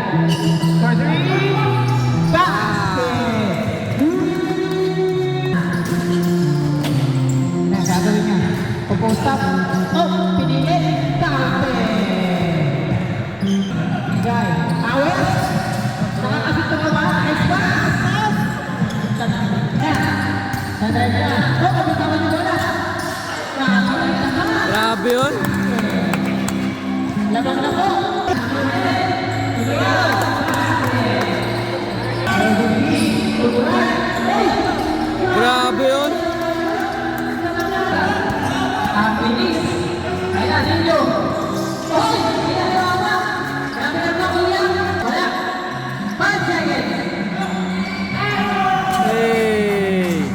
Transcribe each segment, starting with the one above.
For three, basket! Ayan, gagawin niya. Post up. Oh, pinili. Basket! Guy, awes. Nakakasip ito ka ba? Nice pass! Nadrive niya. Oh, kapitawan niyo bola. Grabe yun. Labang na po. Grabe yun. Ang bilis. Ayan, ninyo. Oy! Ginagawa ba? Sabi na po yan. Wala. 5 seconds. Hey.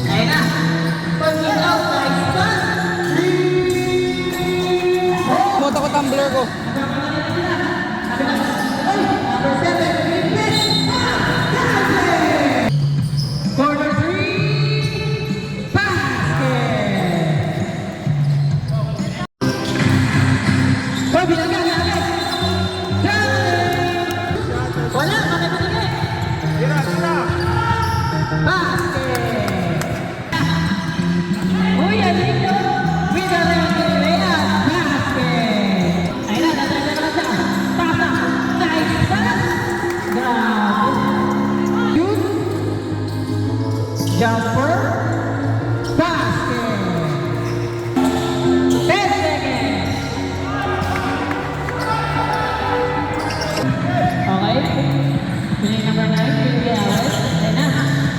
Ayan na. Pag-ilaw, nice pass. Bumoto ko tumbler ko. Number 7, Fitness. Corner 3. Basket. Oh, binagyan natin. Wala, makibigay. Basket. Uy, alito. With a basket. Ayun na, natanda na siya. Tasa. Nice pass. Grabe. Shoot. Jumper. Basket. 10 seconds. Okay. Pili number 9, Pili Awes. Ayun na.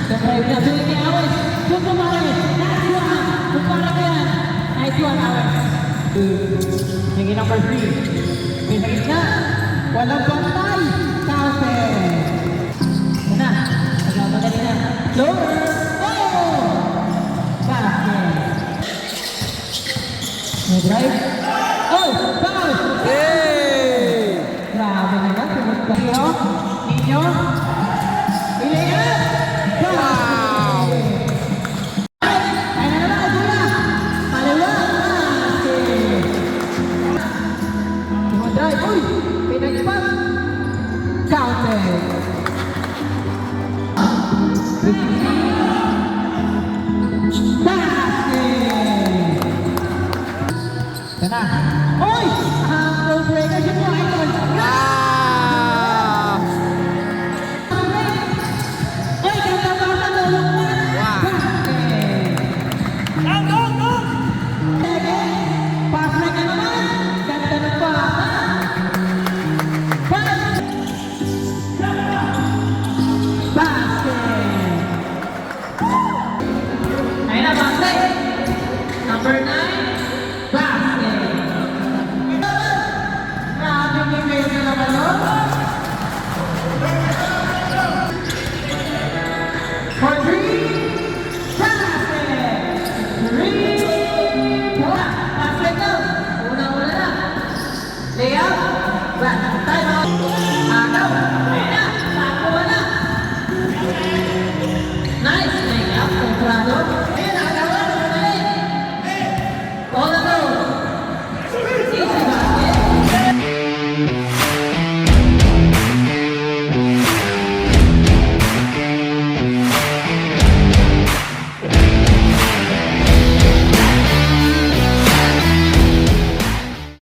Drive na, Pili Awes. Shoot mo ba rin? Nice one. Kumpara ko yan. Nice one, Awes. Pili number 3. Pili sa gitna. Walang bantay. Thousand. Ayun na. Nagmamadali na. Lower. Oh! Basket. No drive. Oh! Foul! Hey. Grabe naman. Sunod pa rin. Ninyo. Ilayan! Wow. Ay na naman, Adula! Kaliwa! Basket! No drive. Uy! Pinagpas! Counted! Basket! Yan na. Uy! Ang goal breaker siya po, Idol! Ah. Uy! Ganda ba ang tulong mo? Wow. Basket! Pass break na naman! Ganda ng pass! Basket! Ayun na, basket! Number 9, basket! Grabe yung defense na naman yun. For 3, basket! 3, basket daw! Una-una na. Layup, back, time out.